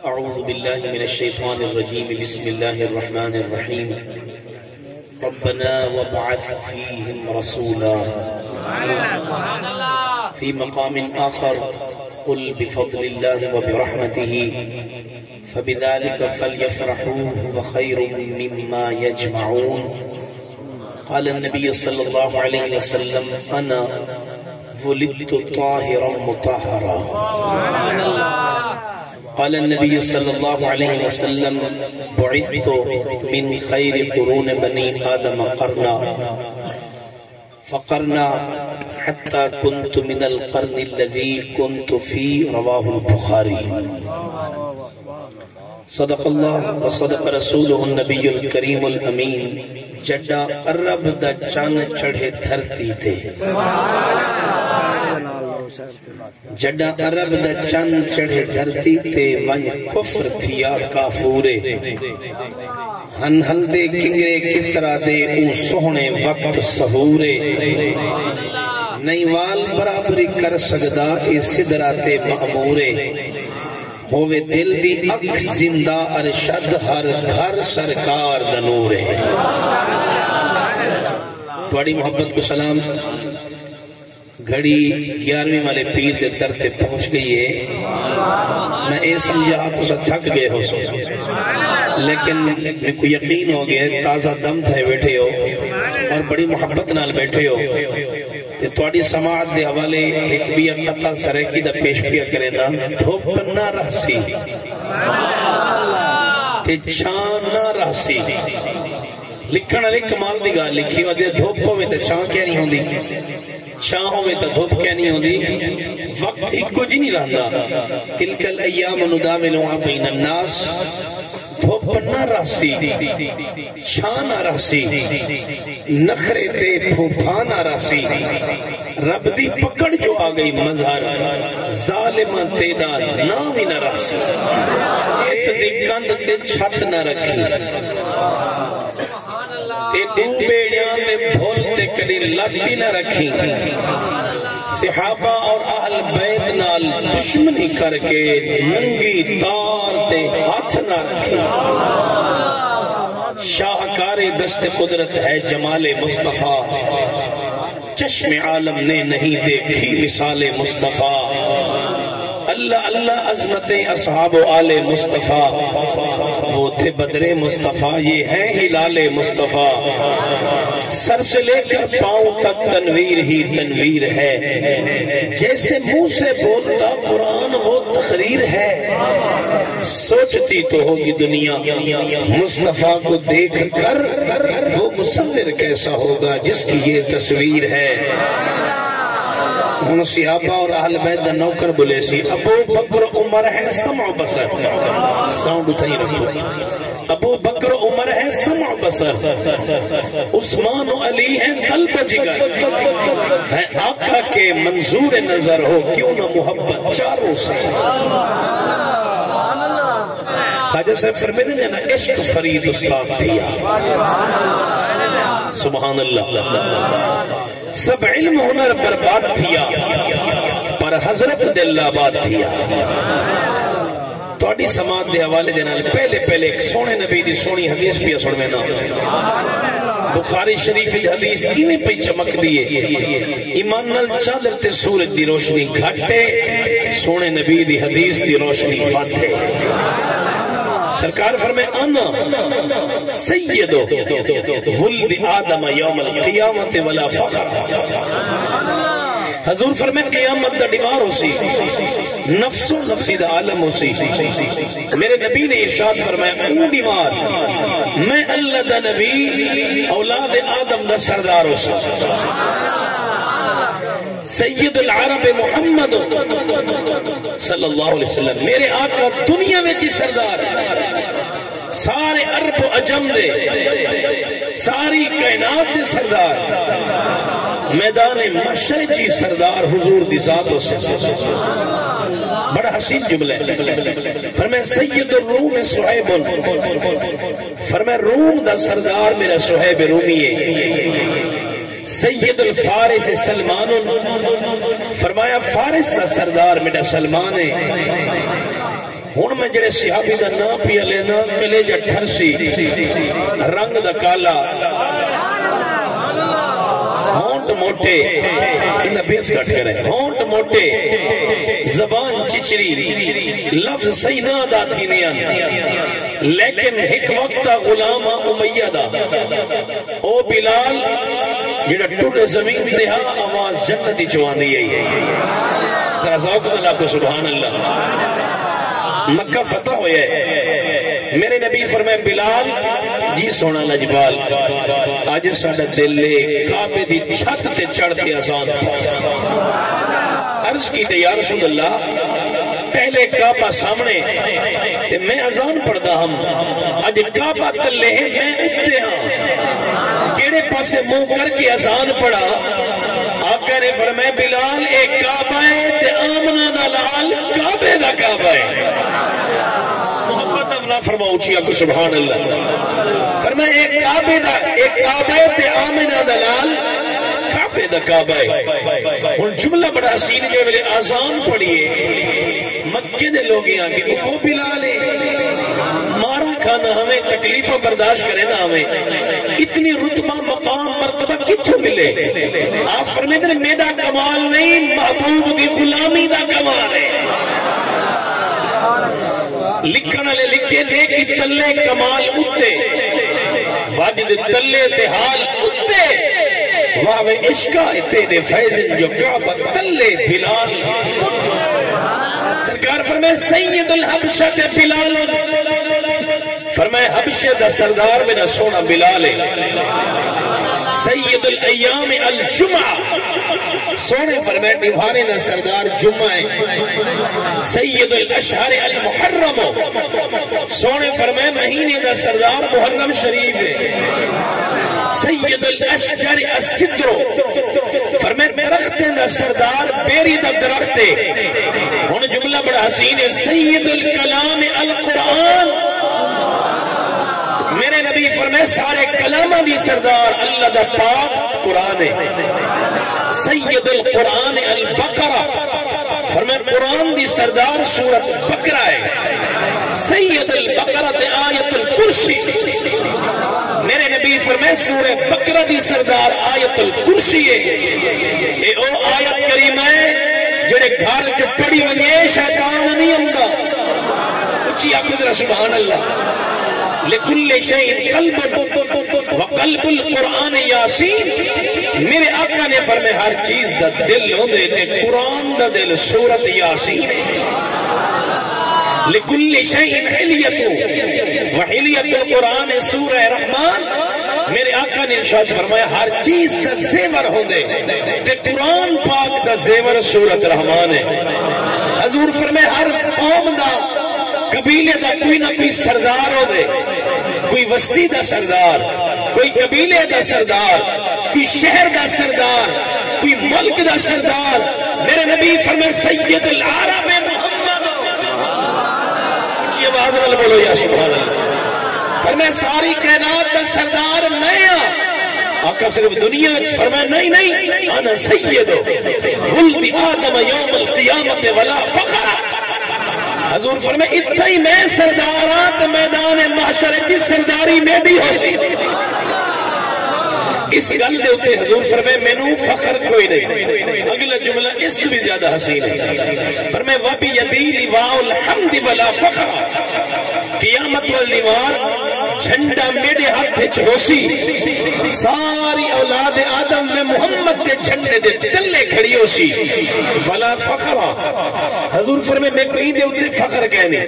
أعوذ بالله من الشيطان الرجيم بسم الله الرحمن الرحيم ربنا وابعث فيهم رسولا في مقام آخر قل بفضل الله وبرحمته فبذلك فليفرحوا هو خير مما يجمعون قال النبي صلى الله عليه وسلم أنا ولدت طاهرا مطهرا قال النبي صلى الله عليه وسلم بعثت من خير قرون بني آدم قرنا فقرنا حتى كنت من القرن الذي كنت فيه رواه البخاري صدق الله وصدق رسوله النبي الكريم الأمين جڈا عرب دا چان چڑھے دھرتی تے جڈا عرب دا چان چڑھے دھرتی تے ون کفر تھیا کافورے ہن ہل دے کنگرے کسرا دے او سوہنے وقت سہورے نیوال برابری کر سکدا اے صدراتے معمورے ہووے دل دی اک زندہ ارشد ہر گھر سرکار دنورے تواڈی محبت کو سلام گھڑی 11ویں والے پیر دے در تے پہنچ گئی ہے میں اے سمجھا آپ اسے تھک گئے ہو سو لیکن میں کو یقین ہو گئے تازہ دم تھے بیٹھے ہو اور بڑی محبت نال بیٹھے ہو تے تواڈی سماعت دے حوالے ایک بھی قطع سرکی دا پیش پیا کرے نا دھوپ نہ رہسی تے چھان نہ رہسی لکھن علی کمال دی گال لکھی ودے دھوپ ہوئے تے چھان کیا نہیں ہوندی چھان ہوئے تے دھوپ کیا نہیں ہوندی وقت ایک کو جی نہیں رہندا تلک الایام نداولها بین الناس دھوپ نہ رہسی چھان نہ رہسی نخرے تے پھوپھا نہ رہسی رب دی پکڑ جو آگئی مظہر ظالم تیدا نام ہی نہ رہسی ایت دی کند تے چھت نہ رکھی تے دو بیڑیاں تے بھول تے کدی لگتی نہ رکھی صحابہ اور اہل بیت نال دشمنی کر کے ننگی تار تے ہاتھ نہ رکھی شاہکار دست قدرت ہے جمال مصطفیٰ چشم عالم نے نہیں دیکھی مثال مصطفیٰ اللہ اللہ عظمت اصحاب و آل مصطفیٰ وہ تھے بدر مصطفیٰ یہ ہے ہلال مصطفیٰ سر سے لے کر پاؤں تک تنویر ہی تنویر ہے جیسے منہ سے بولتا قرآن وہ تقریر ہے سوچتی تو ہوگی دنیا مصطفیٰ کو دیکھ کر وہ مصور کیسا ہوگا جس کی یہ تصویر ہے ہم صحابہ اور اہل بیت دا نوکر بلے سی ابو بکر عمر ہے سمع بصر ساؤنڈ اتھائی رکھو ابو بکر عمر ہے سمع بصر عثمان و علی ہیں قلب جگر ہے آقا کے منظور نظر ہو کیوں نہ محبت چاروں سے خواجہ صاحب فرمیدے جانا عشق فرید استاد دیا سبحان اللہ سب علم ہنر برباد تھیا پر حضرت دل آباد تھیا تواڈی سماعت دے حوالے دے نال پہلے ایک سونے نبی دی سونی حدیث پیا سن میں نا بخاری شریف دی حدیث کیویں پئی چمک دیے ایمان نال چادر تے سورج دی روشنی گھٹے سونے نبی دی حدیث دی روشنی بڑھے سرکار فرمائے انا سید ولد آدم یوم القیامت ولا فخر حضور فرمائے قیامت دا ڈیوار ہو سی نفس و نفسی دا عالم ہو سی میرے نبی نے ارشاد فرمایا اون ڈیوار میں اللہ دا نبی اولاد آدم دا سردار ہو سی سید العرب محمد صلی اللہ علیہ وسلم میرے آقا دنیا میں جی سردار سارے عرب و عجم دے ساری کائنات دے سردار میدان محشر جی سردار حضور دی ذات و سردار بڑا حسین جملہ ہے فرمائے سید الروم صحیب فرمائے روم دا سردار میرا صحیب رومی ہے سید الفارس سلمان فرمایا فارس کا سردار میرا سلمان ہے ہن میں جڑے صحابی دا نام پیا لینا کلیجہ ٹھرسی رنگ دا کالا ہونٹ موٹے انہا بیس کٹ کرے ہونٹ موٹے زبان چچری لفظ صحیح نہ دا تھی نیان لیکن ایک وقتا غلام امیہ دا او بلال جڑا ٹوٹے زمین دے ہاں آواز جنتی چواندی ہے ذرا ذوق اللہ کو سبحان اللہ مکہ فتح ہوئے میرے نبی فرمائے بلال جی سونا لجبال آج ساڑھا دلے کعبے دی چھت تے چڑھ کے آزان عرض کی تے یا رسول اللہ پہلے کعبہ سامنے تے میں آزان پڑھدا ہم آج کعبہ تلے ہیں میں اٹھتے ہاں کیڑے پاسے منہ کر کے آزان پڑھا آقا نے فرمائے بلال ایک کعبہ ہے تے آمنہ دلال کعبے دا کعبہ ہے محبت افلا فرماؤ چیا کو سبحان اللہ فرمائے ایک کعبہ ہے تے آمنہ دلال کعبے دا کعبہ ہے ان جملہ بڑا حسین جو میرے آزان پڑھئے مکہ دے لوگی آگے وہ بلال ہے مارا کھانا ہمیں تکلیفہ برداشت کرے نا ہمیں اتنی رتبہ مقام مرتبہ کتھو ملے آپ فرمیدے میرا کمال نہیں محبوب دی غلامی دا کمال ہے لکھنا لے لکھے دے کہ تلے کمال اتے واجد تلے تحال اتے واوے عشقہ اتے دے فیضن جو کعبہ تلے بلال سرکار فرمائے سید الحبشہ سے بلال فرمائے حبشہ دا سردار میرا سونا بلال سید الایام الجمعہ سونے فرمائے نبھانے نا سردار جمعہ سید الاشہر المحرم سونے فرمائے مہینے دا سردار محرم شریف ہے سید الاشجر الصدر فرمائے درخت دا سردار بیری دا درخت ہن جملہ بڑا حسین ہے سید الکلام القرآن میرے نبی فرمائے سارے کلامہ دی سردار اللہ دا پاک قرآن ہے سید القرآن البقرہ فرمائے قرآن دی سردار سورت بقرہ ہے سید البقرہ تے آیت الکرسی میرے نبی فرمائے سورہ بقرہ دی سردار آیت الکرسی ہے اے او آیت کریمہ ہے جڑے گھر جو پڑی ونیے شیطان نہیں امدہ اچھی آکو ذرا سبحان اللہ لکل شیء قلب وقلب القرآن یاسین میرے آقا نے فرمائے ہر چیز دا دل ہو دے تے قرآن دا دل سورت یاسین لکل شیء حلیت وحلیت القرآن سورہ رحمان میرے آقا نے ارشاد فرمایا ہر چیز دا زیور ہو دے تے قرآن پاک دا زیور سورت رحمان ہے حضور فرمائے ہر قوم دا قبیلے دا کوئی نہ کوئی سردار ہو دے کوئی وسطی دا سردار کوئی قبیلے دا سردار کوئی شہر دا سردار کوئی ملک دا سردار میرے نبی فرمائے سید العرب محمد اچھی آواز والا بولو یا سبحان اللہ فرمائے ساری کائنات دا سردار میں آقا صرف دنیا فرمائے نہیں انا سید ولد آدم یوم القیامت ولا فخر حضور فرمائے اتنا ہی میں سردارات میدان محشر کی سرداری میں بھی ہو سی اس گل دے ہوتے حضور فرمائے مینوں فخر کوئی نہیں اگلا جملہ اس کو بھی زیادہ حسین ہے فرمائے وَبِ يَدِي لِوَاءُ الْحَمْدِ وَلَا فَخْرَ قیامت والنوار جھنڈا میرے ہاتھ چھوسی ساری اولاد آدم میں محمد کے جھنڈے دے تلے کھڑی ہو سی ولا فخر حضور فرمائے میں کوئی دے ہوتے فخر کہنے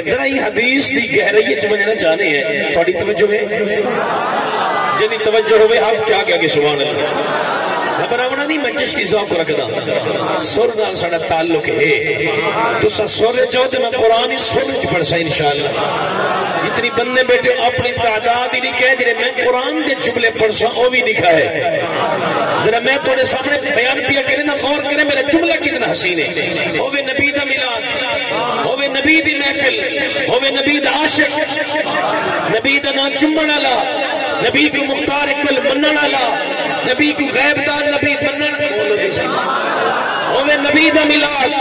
ذرا یہ حدیث دی گہرائی سمجھنا چاہنے ہیں تھوڑی توجہ ہے جنی توجہ ہوئے آپ کیا کیا کہ سبحان اللہ گھبراونا نہیں میں جس کی ذوق رکھدا سر نال ساڈا تعلق ہے تو سر چاہتے میں قرآن ہی سر پڑھ سا انشاءاللہ جتنی بندے بیٹھے اپنی تعداد ہی نہیں کہہ جنہیں میں قرآن دے جملے پڑھ سا وہ بھی لکھا ہے ذرا میں تھوڑے سامنے بیان پیا کریں نا غور کریں میرا جملہ کتنا حسین ہے ہووے نبی دا میلاد ہووے نبی دی محفل ہووے نبی دا عاشق نبی دا نا چمن والا نبی کو مختار کل منن والا نبی کو غیب دان نبی منن ہووے نبی دا میلاد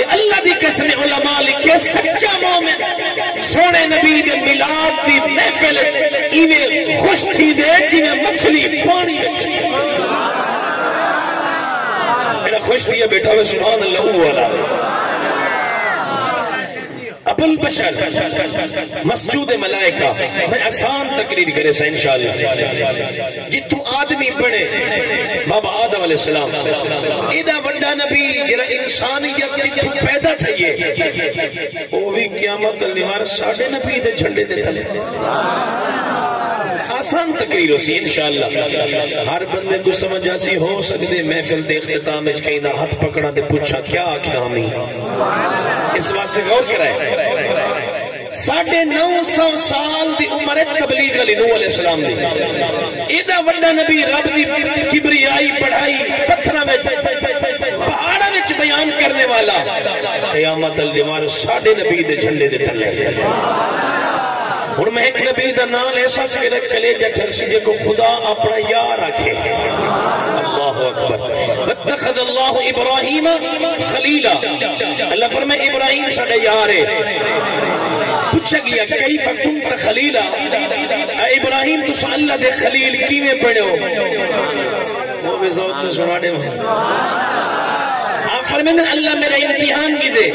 تے اللہ دی قسم علماء لکھے سچا مومن سونے نبی دے میلاد دی محفل ایویں خوش تھی دے جویں مچھلی پانی میرا خوش تھی بیٹا وہ سبحان اللہ والا ابو البشر مسجود ملائکہ میں آسان تقریر کرے سا انشاءاللہ جتو آدمی بڑے بابا آدم علیہ السلام ایدہ وڈا نبی جرا انسانیت جتو پیدا چاہیے وہ بھی قیامت النہار ساڑھے نبی دے جھنڈے دے تلے آسان تقریر ہو سی انشاءاللہ ہر بندے کو سمجھ آسی ہو سکتے محفل دے اختتام اچ کہیں نہ ہاتھ پکڑا دے پوچھا کیا آکھا ہمیں اس واسطے غور کرائے 950 سال دی عمر تبلیغ علی نوح علیہ السلام دی ایدہ وڈا نبی رب دی کبریائی پڑھائی پتھرہ میں پہاڑا وچ بیان کرنے والا قیامت الدمار ساڑھے نبی دے جھنڈے دے تلے اور میں ایک نبی دا نال ایسا سکرک چلے جٹھر سجے کو خدا اپنا یار رکھے اللہ اکبر واتخذ اللہ ابراہیم خلیلا اللہ فرمائے ابراہیم ساڑھے یار ہے پوچھا گیا کیف کنت خلیلا اے ابراہیم تو سا اللہ دے خلیل کیویں پڑھے ہو وہ بھی ذوق دے سنا دے آپ فرمائے اللہ میرا امتحان کی دے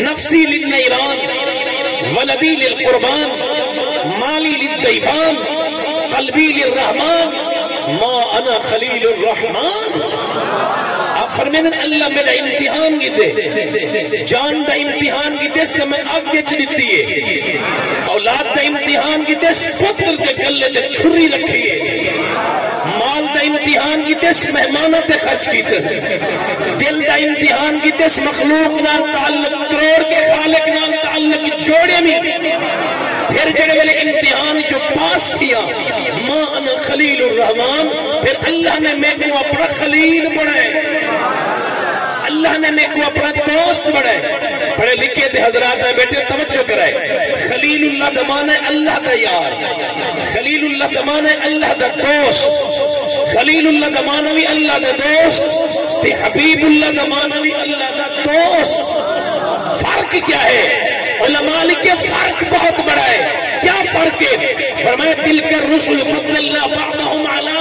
نفسی للنیران ولدی للقربان مالی للدیفان قلبی للرحمن ما انا خلیل الرحمن آپ فرمائیں اللہ میرا امتحان کی دے جان دا امتحان کی دے میں آگے چلیتی ہے اولاد دا امتحان کی دے پتر کے گلے دے چھری رکھی ہے مال دا امتحان کی دے مہمانہ تے خرچ کی دے دل دا امتحان کی دے مخلوق نال تعلق تروڑ کے خالق نال تعلق جوڑے میں پھر جڑے والے امتحان جو پاس کیا ما انا خلیل الرحمن پھر اللہ نے میں کو اپنا خلیل بنائے اللہ نے میں کو اپنا دوست بنائے پڑھے لکھے تھے حضرات میں بیٹے توجہ کرائے خلیل اللہ دمانا ہے اللہ دا یار خلیل اللہ دمانا ہے اللہ دا دوست خلیل اللہ دمانا بھی اللہ دا دوست تے حبیب اللہ دمانا بھی اللہ دا دوست فرق کیا ہے علماء لکھے فرق بہت بڑا ہے کیا فرق ہے فرمائے تلک الرسل فضل اللہ بعضهم علی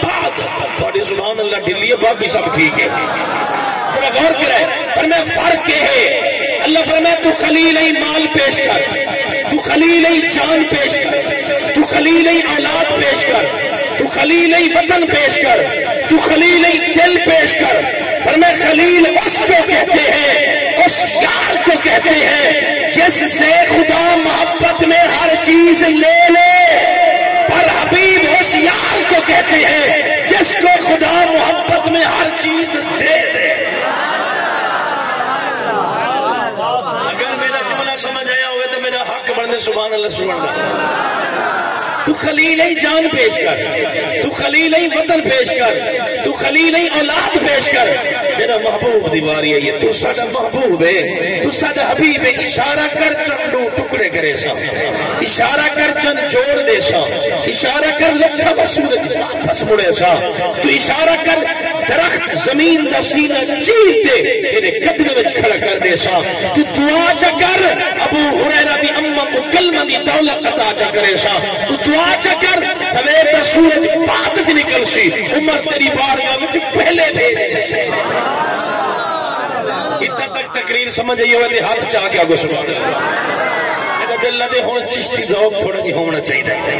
بعض تھوڑی سبحان اللہ ڈلیے باقی سب ٹھیک ہے ذرا غور کرائے فرمائے فرق ہے اللہ فرمائے تو خلیل مال پیش کر تو خلیل جان پیش کر تو خلیل اولاد پیش کر تو خلیل وطن پیش کر تو خلیل دل پیش کر فرمائے خلیل اس کو کہتے ہیں اس یار کو کہتے ہیں جس سے خدا محبت میں ہر چیز لے لے پر حبیب اس یار کو کہتے ہیں جس کو خدا محبت میں ہر چیز دے دے اگر میرا جملہ سمجھ آیا ہوئے تو میرا حق بڑھنے سبحان اللہ سبحان اللہ تو خلیل جان پیش کر تو خلیل وطن پیش کر تو خلیل اولاد پیش کر میرا محبوب دیواری ہے یہ تو سادہ محبوب ہے تو سادہ حبیب ہے اشارہ کر چندو ٹکڑے کرے سا اشارہ کر چند جوڑ دے سا اشارہ کر لکھا بس مڑے سا تو اشارہ کر درخت زمین دا سینہ چیر دے تیرے قدم وچ کھڑا کر دے سا تو دعا چکر ابو ہریرہ دی اممہ کو کلمہ دی دولت عطا چکرے سا تو دعا چکر سویر دا سورج بات دی نکل سی عمر تیری بارگاہ وچ پہلے بھیج دے سے اتنا تک تقریر سمجھ آئی ہوئے ہاتھ چاہ کے آگو سبحان اللہ میرا دل لدے ہون چشتی ذوق تھوڑا جی ہونا چاہیے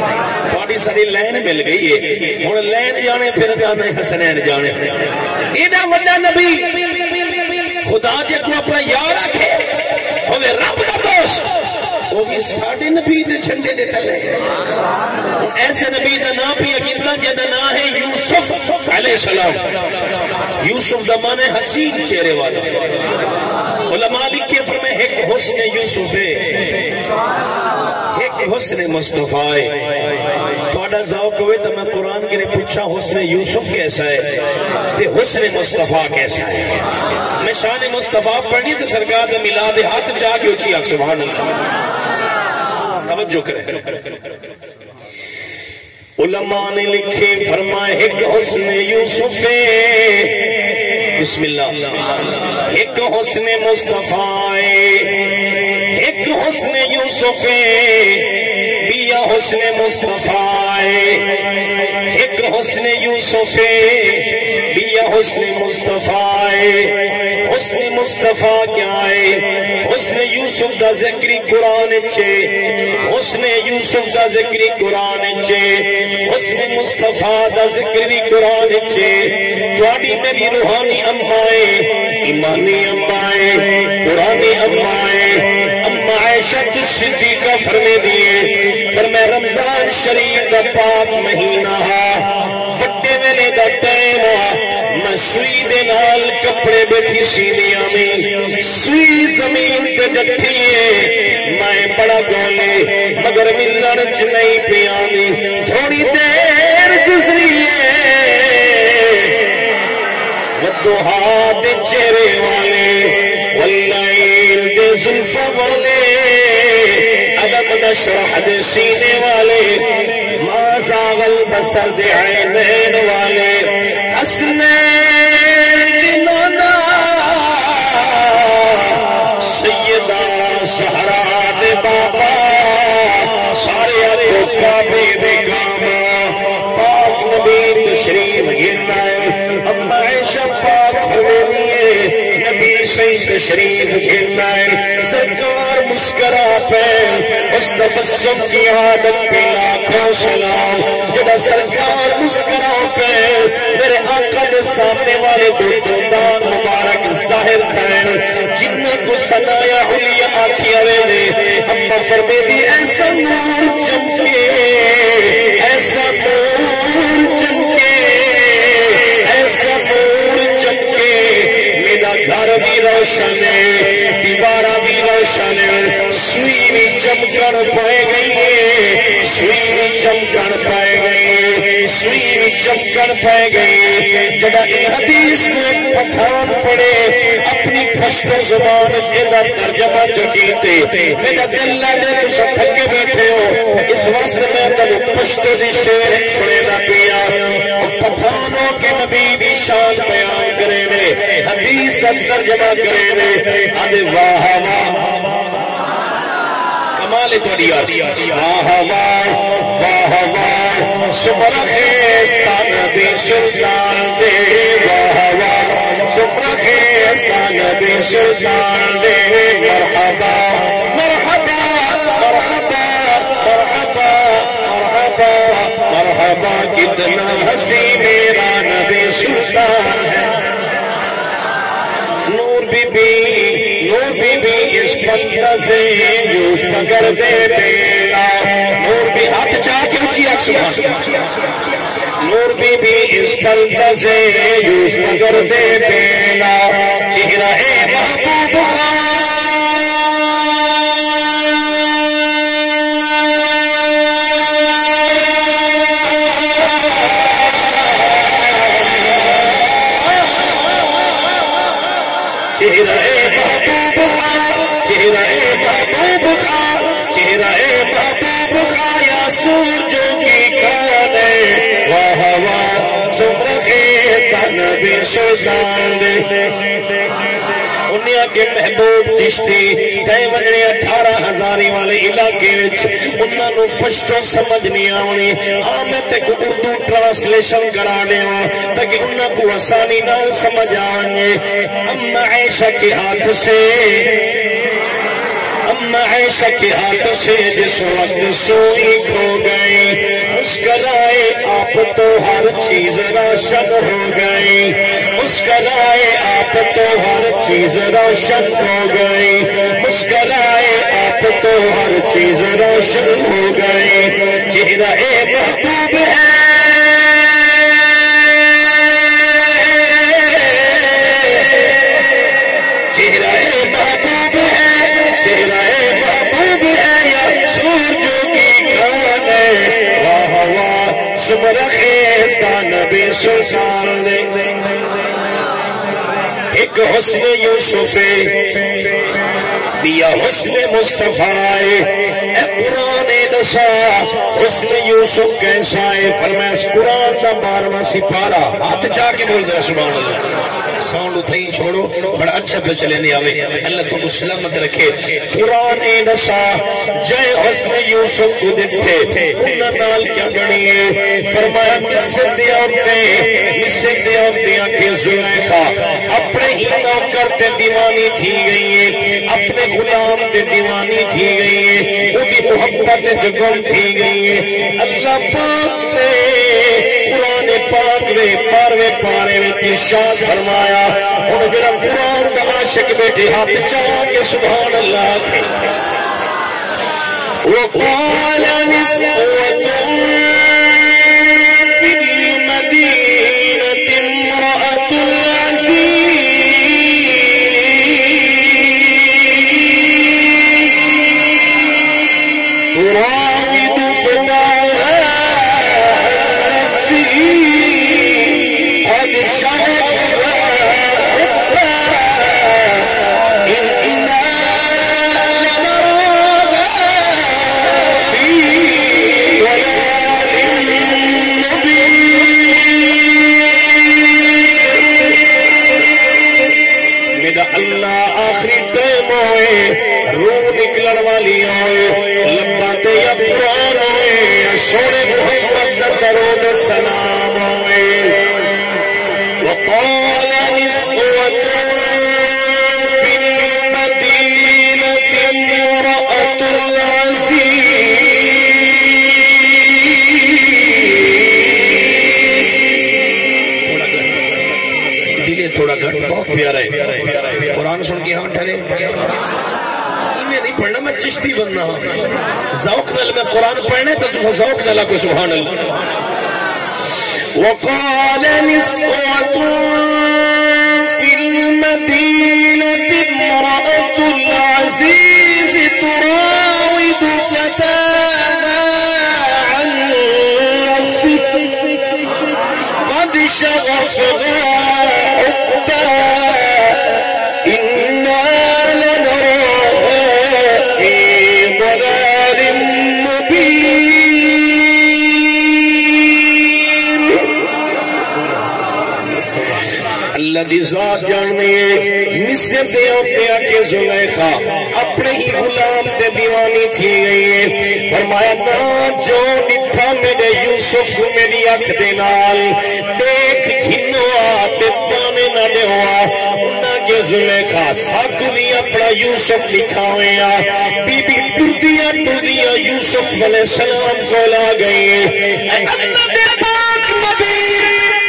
پاڑی ساری لین مل گئی ہے ہون لین جانے پھر جانے حسنین جانے ایدہ وڈا نبی خدا جے کو اپنا یار رکھے ہوئے رب کا دوست وہ بھی ساڑھے نبی دے جھنڈے دے تلے ایسے نبی دا نا بھی یقینا جدا نا ہے یوسف علیہ السلام یوسف دا مانے حسین چہرے والا علماء لکھے فرمائے ایک حسن یوسف ہے ایک حسن مصطفیٰ ہے تھوڑا ذوق ہوئے تو میں قرآن کے لئے پوچھا حسن یوسف کیسا ہے تے حسن مصطفیٰ کیسا ہے میں شان مصطفیٰ پڑھنی تو سرکار میں ملا دے ہاتھ چاہ کے اچھی آگ سبحان اللہ توجہ کرے علماء نے لکھے فرمائے ایک حسن یوسف ہے بسم اللہ ایک حسن مصطفیٰ ایک حسن یوسف بیا حسن مصطفیٰ ایک حسن یوسف بیا حسن مصطفیٰ حسن مصطفیٰ کیا ہے حسن یوسف دا ذکری قرآن چے حسن یوسف دا ذکری قرآن چے حسن مصطفیٰ دا ذکری قرآن چے توڑی میری روحانی امائے ایمانی امائے قرآنی امائے اما عائشہ صدیقہ فرمے دیئے فرمے رمضان شریف دا پاک مہینہ وڈے ویلے دا ٹائم میں سوئی دے نال کپڑے بیٹھی سینیاں میں سوئی زمین تے جٹھی ہے میں بڑا گولے مگر ملن چ نہیں پیانی تھوڑی دیر گزری ہے والضحا دے چہرے والے واللیل دے زلفہ والے علم نشرح دے سینے والے ما زاغ البصر دے عینین والے حسنین دنانا سیدہ سہرا دے بابا سارے کو کعبے دے کعبہ پاک نبی تشریف گرنا ہے اما عائشہ پاک فرمیے نبی صحیح تشریف گرنا ہے سرکار مسکرا پہ اس تبسم کی عادت پہ لاکھوں سلام جب سرکار مسکرا پہ میرے آقا دے سامنے والے دو دان مبارک ظاہر تھے جنہ کو سنایا حلیہ آکھی آوے اما فرمے دی ایسا نور چمکے ایسا نور چمکے ایسا نور چمکے میرا گھر بھی روشن ہے دیوارہ بھی روشن ہے سوئی بھی چمکن پائے گئی ہے سوئی بھی چمکن پائے گئی ہے سوئی بھی چمکن پائے گئی ہے جب یہ حدیث کو ایک پٹھان پڑے اپنی پشت زبان اندر ترجمہ جو کیتے میرا دل لے تو سب تھکے بیٹھے ہو اس وقت میں تب پشت دی شیر چھڑے نہ پیا پٹھانوں کے نبی بھی شان بیان کرے نے حدیث کا ترجمہ کرے نے ادھے واہ واہ کمال توڑی واہ واہ واہ واہ صبح خیستہ نبی سلطان دے واہ واہ صبح خیستہ نبی سلطان دے مرحبا مرحبا مرحبا مرحبا مرحبا مرحبا کتنا ہنسی میرا نبی سلطان ہے نور بی بی اس پندہ سے یوش مگر دے بیلا نور بی ہاتھ چاہ کے اچھی اکسمان نور بی بی اس پندہ سے یوش مگر دے بیلا چہرہ اے محبوب خان چہرہ اے محبوب خان چہرہ اے محبوب خان چہرہ اے محبوب خان یا سورجوں کی کانے واہ واہ صبح خیستہ نبی سلطان دے انہیں کے محبوب چشتی تے ونجنے 18,000 والے علاقے وچ انہاں نو پشتو سمجھ نہیں آونی میں تے کو اردو ٹرانسلیشن کرا دیواں تاکہ انہاں کو آسانی نہ سمجھ آئیں اما عائشہ کے ہاتھ سے اما عائشہ کے ہاتھ سے جس وقت سوئی کھو گئی مسکرائے آپ تو ہر چیز روشن ہو گئی مسکرائے آپ تو ہر چیز روشن ہو گئی مسکرائے آپ تو ہر چیز روشن ہو گئی چہرہ اے محبوب ہے چہرہ اے محبوب ہے چہرہ اے محبوب ہے یا سورجوں کی کانے واہ واہ صبح خیستہ نبی سلطان دے ایک حسن یوسف دیا حسن مصطفیٰ اے پرانے نسا حسن یوسف کیسا ہے؟ فرمایا قرآن کا 12واں سپارہ ہاتھ جا کے بول دے سبحان اللہ ساؤنڈ اتھائی چھوڑو بڑا اچھا پہ چلے نہیں آوے اللہ تو سلامت رکھے قرآن نسا جائے حسن یوسف کو دیتے انہاں نال کیا بنیے فرمایا مصر دے عورتیں کہ زلیخا اپنے ہی نوکر تے دیوانی تھی گئی ہے اپنے غلام تے دیوانی تھی گئی ہے وہ بھی محبت جگم تھی گئی ہے اللہ پاک نے قرآن پاک نے 12ویں پارے میں ارشاد فرمایا اور میرا قرآن کا عاشق بیٹے ہاتھ چاہ کے سبحان اللہ کے وقال نسوة في المدينة امرأة العزيز تراود فتاها عن نفسه قد شغفها حبا إنا لنراها في ضلال مبين میرا اللہ آخری ٹائم ہوئے روح نکلن والی ہوئے لباتے یا قرآن ہوئے یا سونے محمد کا درود سلام ہوئے وقال نسوة في المدينة امرأة العزيز دلے تھوڑا گھٹ بہت پیارا ہے قرآن سن کے ہاں ڈھلے میں نہیں پڑھنا میں چشتی بننا ذوق نل میں قرآن پڑھنے تو ذوق نلا کو سبحان اللہ وقال نسوة في المدينة امرأة العزيز تراود فتاها عن نفسه قد شغفها حبا إنا لنراها في ضلال مبين اللہ دی ذات جاننے مصر سے ہوتے کہ زلیخا اپنے ہی غلام تے دیوانی تھی گئی ہے فرمایا نا جو نٹھا میرے یوسف میری اکھ دے نال دیکھ گھنوا تے پانے نہ دے ہوا نہ کہ زلیخا ساکھ بھی اپنا یوسف دکھاویا بی بی ٹردیا ٹردیا یوسف علیہ السلام کو لا گئی ہے اللہ دے پاک نبی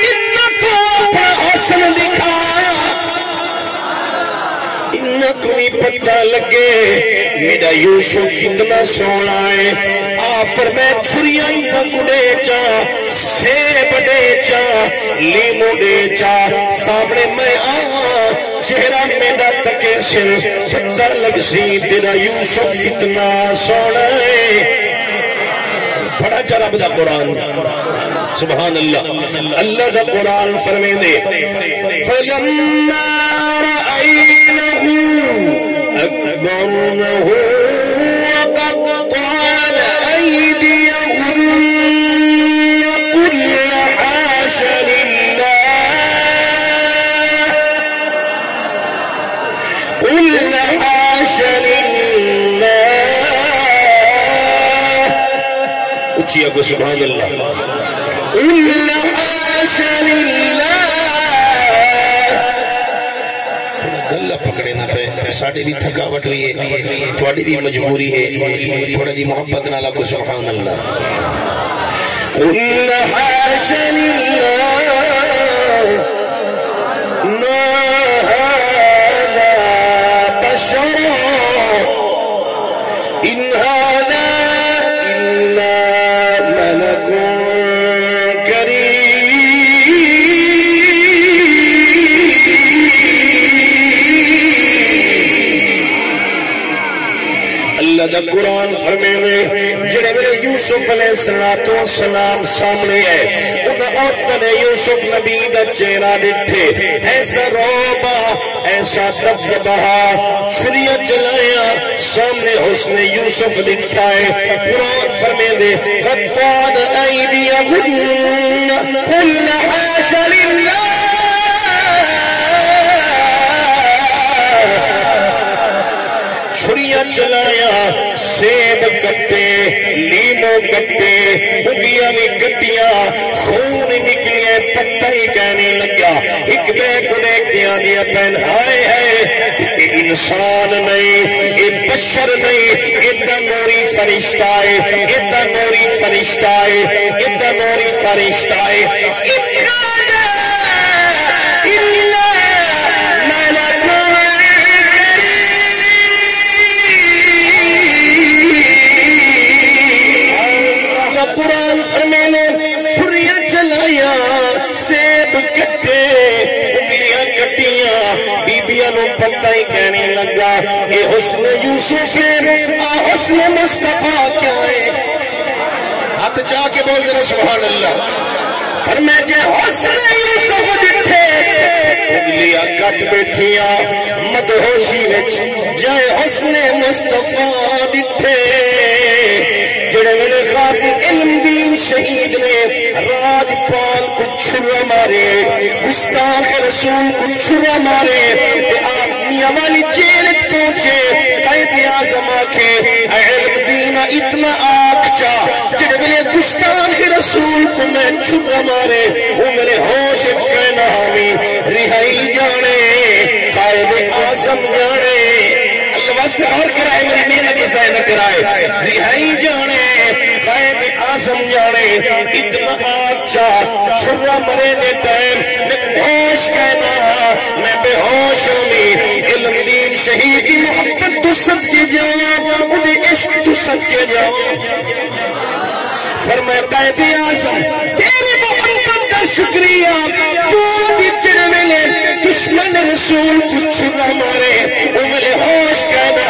انکو اپنا حسن دکھا کوئی پتہ لگے میرا یوسف کتنا سونا ہے آفر میں چھریاں نہ کڑے چا سیب دے چا لیمو دے چا سامنے میں آواں چہرہ میرا تکے سر پتہ لگ سی تیرا یوسف کتنا سونا ہے بڑا چرا بدا قرآن سبحان اللہ اللہ دا قرآن فرمے دے فَلَمَّا رَأَيْنَهُ أَكْبَرْنَهُ وَقَطَّعْنَ أَيْدِيَهُنَّ قُلْنَ حَاشَ لِلَّهِ اچھیا کو سبحان اللہ قُلْنَ حَاشَ لِلَّهِ گلہ پکڑے نہ پہ ساڑھے بھی تھکاوٹ ہوئی ہے تھوڑی بھی مجبوری ہے تھوڑا دی محبت نہ لگو سبحان اللہ قُلْنَ حَاشَ لِلَّهِ مَا هَذَا بَشَرٌ إِنْ هَذَا إِلَّا مَلَكٌ كَرِيمٌ اللہ دا قرآن فرمیوے جڑے میرے یوسف علیہ السلام سامنے ہے انہاں عورتوں نے یوسف نبی دا چہرہ ڈٹھے ایسا روبا ایسا دبدبا چھریاں چلایا سامنے حسن یوسف دکھتا ہے قرآن فرمے دے قطعت ایدیہن قلنا حاش للہ چھریاں چلایا سیب کٹے لیمو کٹے انگلیاں بھی کٹیاں خون نکلیے پتہ ہی کہنے لگا ایک بے گنے کیا دیا پہن ہائے ہے انسان نہیں یہ بشر نہیں اتنا نوری فرشتہ ہے اتنا نوری فرشتہ ہے اتنا نوری فرشتہ ہے قرآن فرمینے چھریاں چلایا سیب کٹے انگلیاں کٹیاں بیبیاں نو پتہ ہی کہنے لگا اے حسن یوسف حسن مصطفیٰ کیا ہے ہاتھ چاہ کے بول دے سبحان اللہ فرمائے جے حسن یوسف دٹھے انگلیاں کٹ بیٹھیاں مدہوشی وچ جائے حسن مصطفیٰ دٹھے جڑے میرے غازی علم دین شہید نے راج پال کو چھرا مارے گستاخ رسول کو چھرا مارے آپ میاں والی جیلت پہنچے قائد اعظم آکھے علم دین اتنا آنکھ چا جڑے میرے گستاخ رسول کو میں چھرا مارے وہ میرے ہوش کہنا ہمیں رہائی جانے قائد اعظم جانے واسطے اور کرائے میری محنت ضائع نہ کرائے رہائی جانے قائد اعظم جانے اتنا اچھا چھرا مرے نے ٹائم میں ہوش کہنا میں بے ہوش ہوں علم دین شہید کی محبت تو سب سے جاؤں انہیں عشق تو سب کے جاؤں فرمائے قائد اعظم تیرے محبت کا شکریہ تو بچڑ ملے دشمن رسول کو چھرا مارے وہ میرے ہوش کہنا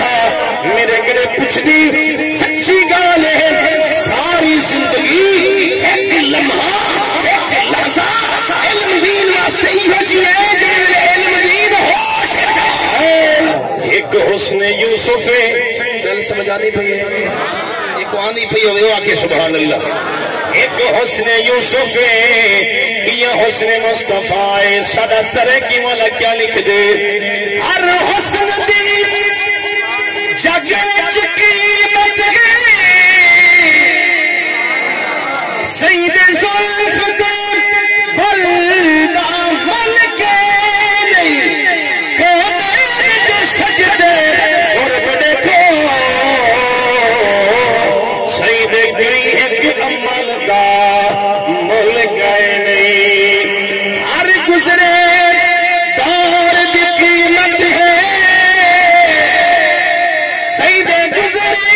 میرے گرے پچھ دی سچی گال ہے ساری زندگی ایک لمحہ ایک لحظہ علم دین واسطے ہی ہو جائے جنہوں علم دین ہوش جائے ایک حسن یوسف ہے دل سمجھا نہیں پہی ہے ایک آنی پہی ہوئے وہ آکے سبحان اللہ ایک حسن یوسف ہے یا حسن مصطفیٰ ہے سادہ سرے کی مولا کیا لکھ دے ہر حسن دی جگہ قیمت ہے سید زلف دے ولدہ ملک نہیں کونین دے سجدے اور بڑے کو سید گری ایک عمل دا ملک نہیں ہر گزرے دار دی قیمت ہے سید گزرے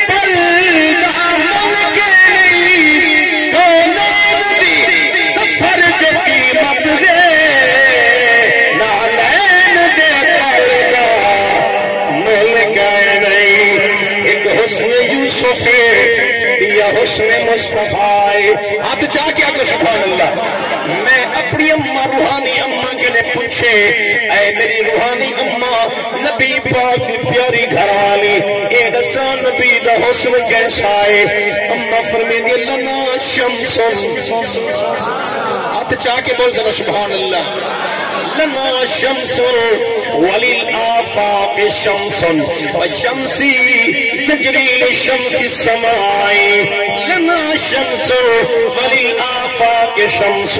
پلدہ ملک نہیں کونین دی سفر دی قیمت ہے نالین دے پلدہ ملک نہیں ایک حسن یوسف یا حسن مصطفیٰ آپ چاہ کیا کہ سبحان اللہ میں اپنی اماں روحانی اماں کے لئے پوچھے اے میری روحانی اماں نبی پاک کی پیاری گھر والی اے دسان نبی دا حسن کیسا ہے اماں فرمینی لنا شمس آپ چاہ کے بول دینا سبحان اللہ لنا شمس وللآفاق شمس والشمسی تجری لشمس السماء لنا شمس وللآفاق شمس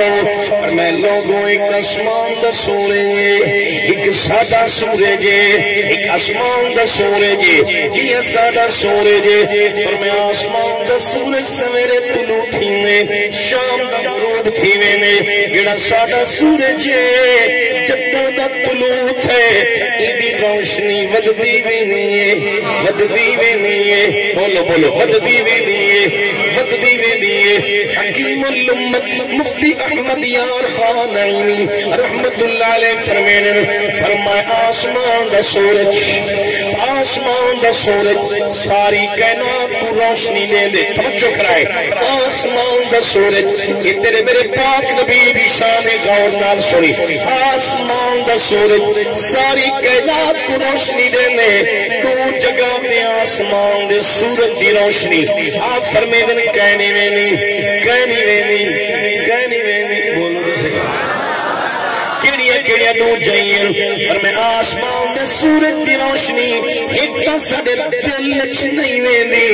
میں لوگوں ایک اسمان دا سورج ایک سادہ سورج ایک اسمان دا سورج یہ سادہ سورج اور میں آسمان دا سورج سویرے طلوع تھی میں شام دا غروب تھی میں گڑا سادہ سورج جدوں دا طلوع تھے ایدی روشنی ودبی بھی نہیں ہے ودبی بھی نہیں ہے بولو بولو ودبی بھی نہیں ہے ودبی بھی نہیں ہے حکیم الامت مفتی احمد یار خان عینی رحمت اللہ علیہ فرمائے آسمان دا سورج آسمان دا سورج ساری کائنات کو روشنی دے دے. توجہ کرائے آسمان دا سورج یہ تیرے میرے پاک نبی بھی شان غور نال سنی. آسمان دا سورج ساری کائنات کو روشنی دے دے. تو جگہ میں آسمان دے سورج دی روشنی آپ فرمیدن کہنی وینی کہنی وینی کہنی وینی. بولو تو صحیح کیڑیا دو جائیں فرمائے آسمان دے سورج دی روشنی ایک تا سڑے دل چ نہیں ویندی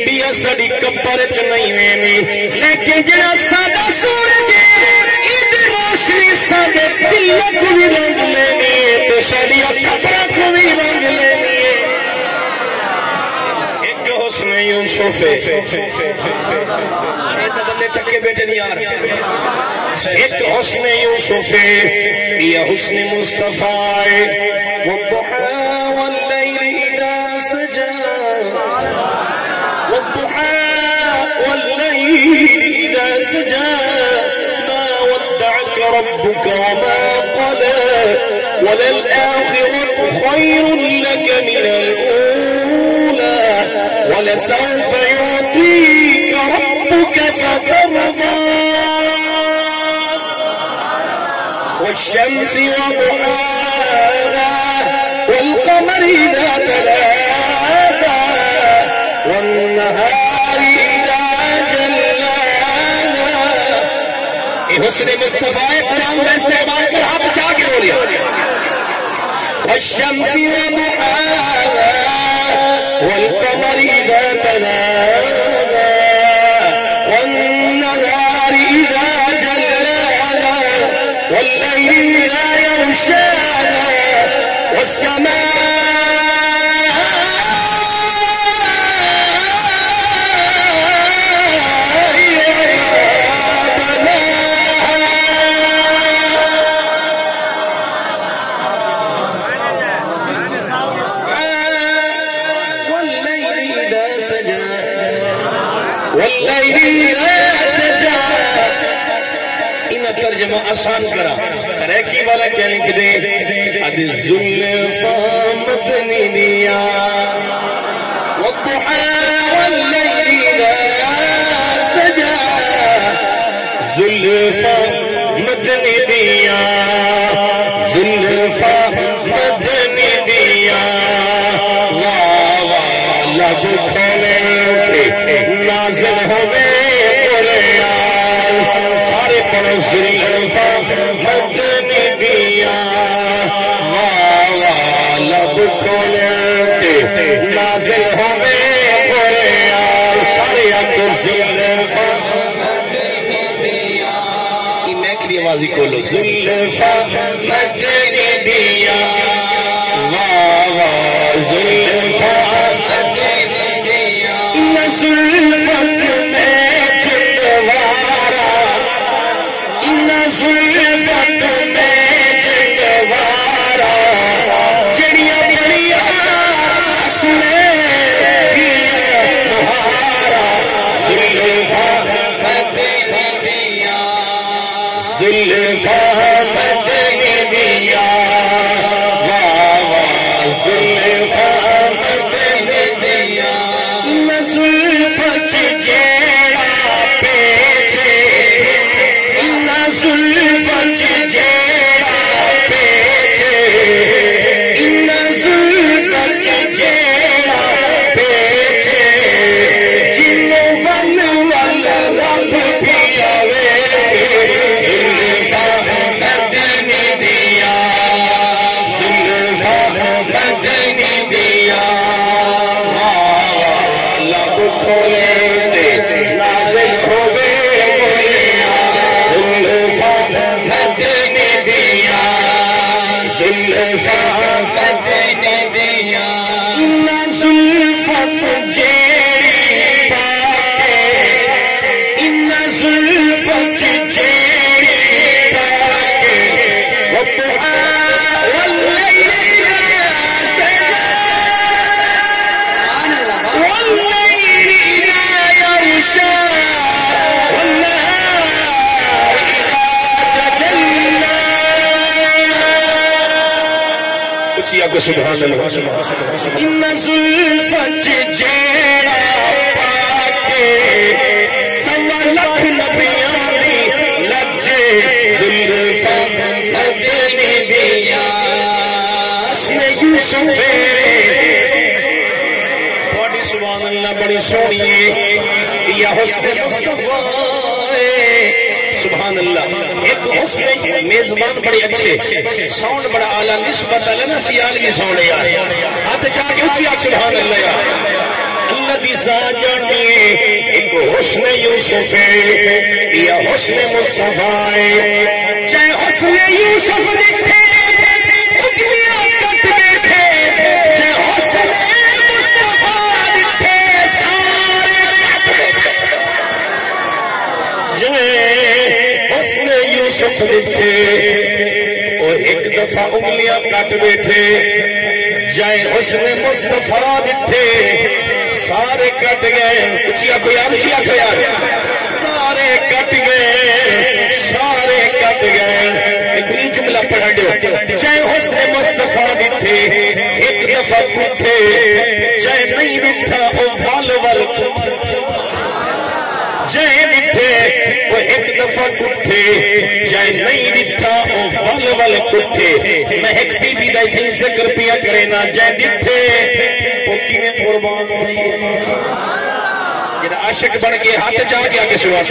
بیا سڑی کپر چ نہیں ویندی لیکن جڑا ساڈا سورج ہے دی روشنی ساڈے دل کو بھی رنگ لینی تے ساڈی کپڑا کو بھی رنگ لینی ہے. ایک حسن یوسف یہ تو بندے تھکے بیٹھے نہیں یار. ایک حسن یوسف یا حسن مصطفیٰ والضحى والليل إذا سجى والضحى والليل إذا سجى ما ودعك ربك وما قلى وللآخرة خير لك من الأولى ولسوف يعطيك ربك فترضى والشمس وضحاها والقمر إذا تلاها والنهار إذا جلاها. حسن مصطفیٰ قرآن کا استعمال کر آپ جا کے بولیا. والشمس وضحاها والقمر إذا تلاها والنهار إذا جلاها والليل إذا يغشاها والسماء ترجمہ آسان کرا سریکی والا کیا لکھ دے اد زلفا مدنی دیا والضحى والليل إذا سجى زلفا مدنی دیا زلفا مدنی دیا لب کھولے کے نازل ہوئے زلفا مدنی دیا لب کھولے نازل ہوئے قرآن سارے اندر زلفا مدنی دیا. میں کی آوازی کھولو زلفا مدنی دیا زلفا مدنی دیا زلفت میں جندوارا زلفت میں جندوارا جڑیاں بڑیاں اس میں گیا مہارا زلفا مدنی دیا زلفا مدنی دیا زلفا مدنی دیا زلفت جیڑا پیچھے زلفت جیڑا پیچھے زلفت جیڑا پیچھے جنوں ول ول رب بھی آوے زلفا مدنی دیا زلفا مدنی دیا لب کھولے دے نازل ہوئے زلفا مدنی دیا زلفت جیڑی پاکے زلفت جیڑی پاکے والضحى والليل إذا سجى والليل إذا يغشى کہ سبحان اللہ ان زلفت جیڑا پاکے سوا لکھ نبیاں دی لجے زلفت مدنی دیا اسم یوسف بڑی سبحان اللہ بڑی سونی یا حسن مصطفیٰ سبحان اللہ ایک حسن میزبان بڑے اچھے ساؤنڈ بڑا اعلیٰ نسبت علینا سیال کی ساؤنڈ ہے یار ہاتھ چاہ کے اچھی آگ سبحان اللہ یار اللہ دی ذات جانتی ہے ایک حسن یوسف ہے یا حسن مصطفیٰ ہے چاہے حسن یوسف دیکھے اگلیاں کٹ بیٹھے چاہے حسن مصطفیٰ دیکھے سارے کٹ بیٹھے یوسف دیکھے وہ ایک دفعہ انگلیاں کٹ بیٹھے جائے حسن مصطفیٰ دیکھے سارے کٹ گئے اچھی آنکھو یار اچھی آنکھو یار سارے کٹ گئے سارے کٹ گئے ایک یہ جملہ پڑھا دو جائے حسن مصطفیٰ دیکھے ایک دفعہ پوٹھے جائے نہیں بٹھا او بھال ور جائے ڈٹھے وہ ایک دفعہ کٹھے جائے نہیں ڈٹھا وہ ول ول کٹھے مہک بی بی بیٹھیں ذکر پیا کرے نا جائے ڈٹھے وہ کینے قربان چاہیے یہ عاشق بن کے ہاتھ جا کے آگے سوا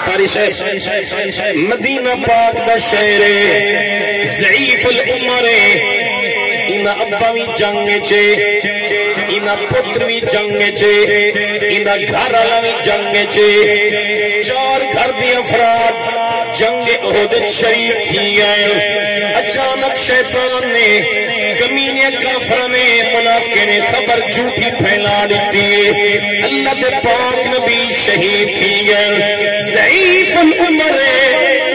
تاری صاحب مدینہ پاک دا شہر ضعیف العمر انہا ابا بھی جنگ چے انہا پتر بھی جنگ چے انہا گھر والا بھی جنگ چے چار گھر دی افراد جنگ احد شریف تھی گئے اچانک شیطان نے کمینے کافر نے منافق نے خبر جھوٹی پھیلا دیتی ہے اللہ دے پاک نبی شہید تھی گئے ضعیف العمر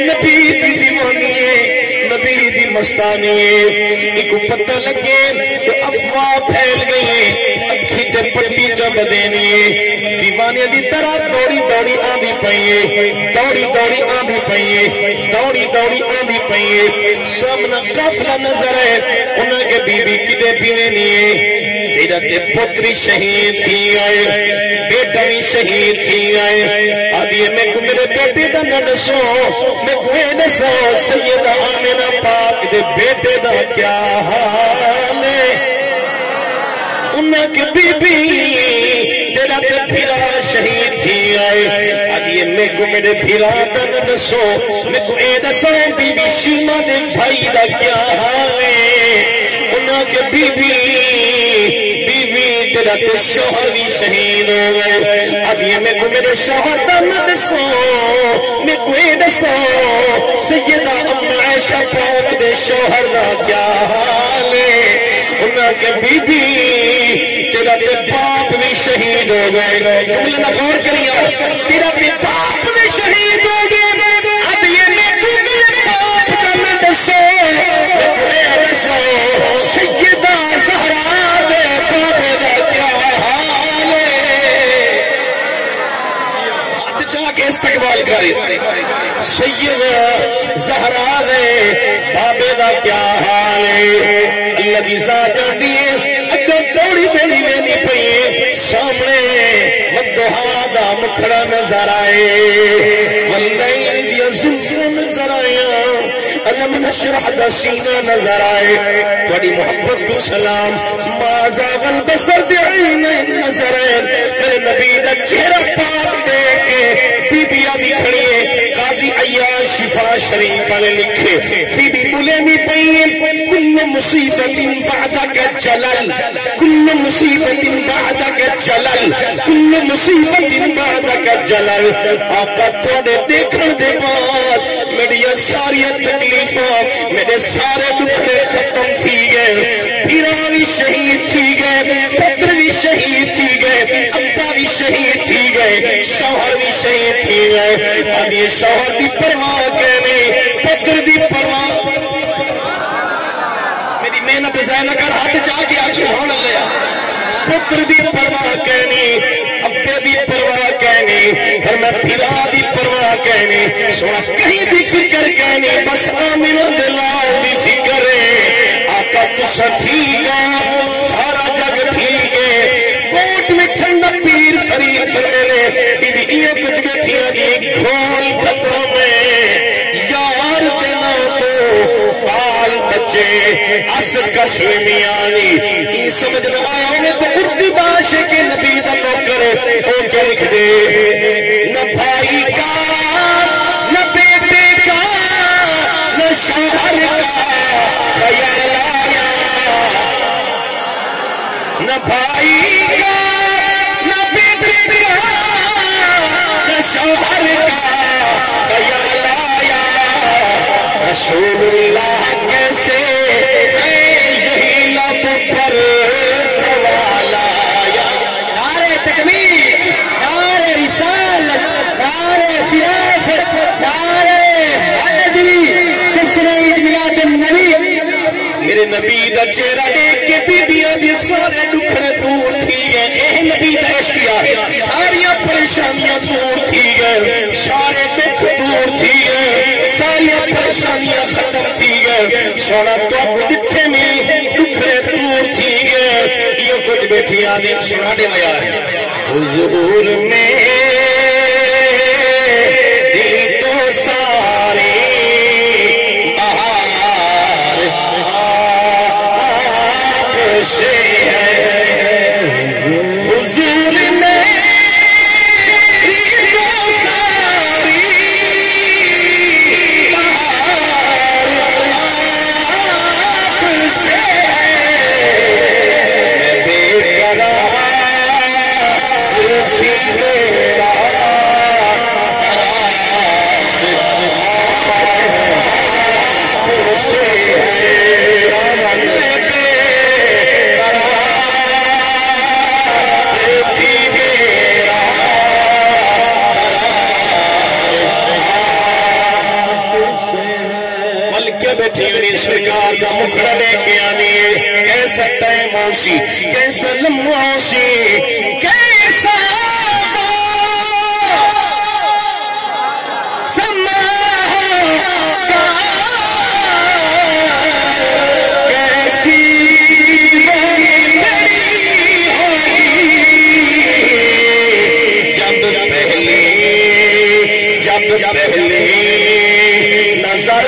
نبی دی دیوانی ہے نبی دی مستانی ہے ایک پتہ لگے تو افواہ پھیل گئی ہے اکھی تے پٹی جب دینی ہے دیوانے دی طرح دوڑی دوڑی آندھی پئیے دوڑی دوڑی آندھی پئیے دوڑی دوڑی آندھی پئیے سامنا قافلہ نظر ہے انہاں کے بی بی کدے پینے نہیں تیرا تے پتری شہید تھی آئے بیٹا بھی شہید تھی آئے آدھیے میں کو میرے بیٹے دا نہ دسو میں کوئی دسو سیدہ آمینہ پاک دے بیٹے دا کیا حال ہے انہاں کے بی بی تیرا تے پھرا شہید تھی آئے آدھیے میں کو میرے پھرا دا نہ دسو میں کو اے دسو بی بی شیمہ دے بھائی دا کیا حال ہے انہاں کے بی بی تیرا تے شوہر بھی شہید ہو گئے اب یہ میں کو میرے شوہر دا نہ دسو میں کو اے دسو سیدہ ام عائشہ پاک دے شوہر دا کیا حال ہے انہاں کے بی بی تیرا تے باپ بھی شہید ہو گئے جملہ نہ غور کریا تیرا تے باپ بھی شہید ہو گئے اب یہ میں کو میرے باپ دا نہ دسو میں کو اے دسو سیدہ زہرا دے باپ دا کیا حال ہے ہاتھ چاہ کے استقبال کرے سیدہ زہرا دے بابے دا کیا حال ہے اللہ دی ذات جانتی ہے اگر دوڑی بیڑی میں نہیں پئیے سامنے مدہا دا مکھڑا نظر آئے واللین دیا زلفوں نظر آیا علم نشرح دا سینہ نظر آئے توڑی محبت کو سلام مازا غلبسر دعین نظر آئے میرے نبی دا چہرہ پاک دے کے بی بی آدھی کھڑیے قاضی عیاش شفا شریف علیہ لکھے بی بی بولے نہیں پئیے کل مصیبت بعدک جلل کل مصیبت بعدک جلل کل مصیبت بعدک جلل آقا توڑے دیکھن دے بعد میری ساری تکلیفاں میرے سارے دکھنے ختم تھی گئے پیرا بھی شہید تھی گئے پتر بھی شہید تھی گئے ابا بھی شہید تھی گئے شوہر بھی شہید تھی گئے اب یہ شوہر دی پرواہ کہنے پتر دی پرواہ میری محنت ضائع نہ کر ہاتھ جا کے آج سبحان اللہ پتر دی پرواہ کہنی ابے دی پرواہ کہنی پھر میں پھرا دی پرواہ کہنی سونا کہیں بھی فکر کہنی بس آمینہ دلال دی فکر ہے آقا تو ٹھیک ہے سارا جگ ٹھیک ہے کوٹ میں ٹھنڈا پیر فرید فرمینے بیویاں کچھ بیٹھیاں جی کھول خطوں میں یار دینا تو بال بچے اصل کشوی میانی سمجھ نہ آیا انہیں تو اردی باشے کے نبی دا نوکر او کے لکھ دے نہ بھائی کا نہ بیٹے کا نہ شوہر کا خیال آیا نہ بھائی کا نہ بیٹے کا نہ شوہر کا خیال آیا رسول اللہ کیسے یہی لب پر سوال آیا نعرہ تکبیر نعرہ رسالت نعرہ خلافت نعرہ حیدری جشن عید میلاد النبی میرے نبی دا چہرہ دیکھ کے بیبیاں بھی سارے دکھڑے دور تھی گئے اے نبی دا عشق کیا ساریاں پریشانیاں دور تھی گئے سارے دکھ دور تھی گئے ساریاں پریشانیاں ختم تھی گئے سونا تو اب دکھے میں دکھڑے دور تھی گئے یہ کچھ بیٹھی آدم سنا دے میار حضور میں دی تو ساری سے ہے حضور میں تو ساری بہار سے میں بے قرار تھی میرا سرکار کا مکڑا لے کے آنی ہے کیسا ٹائم ہوشی کیسا لمحہ ہوشی کیسا سما ہوگا کیسی بہتری ہوگی جب پہلی نظر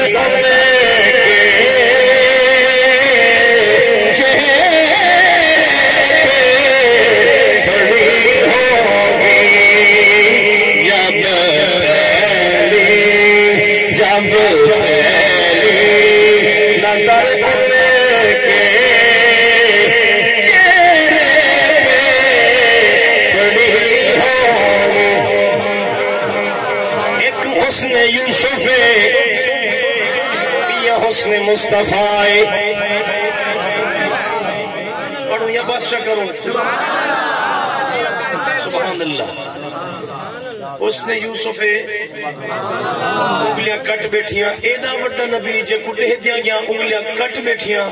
مصطفیٰ پڑھو یا بادشاہ کرو سبحان اللہ اس نے یوسف انگلیاں کٹ بیٹھیاں ایڈا وڈا نبی جے کو دے دیا گیا انگلیاں کٹ بیٹھیاں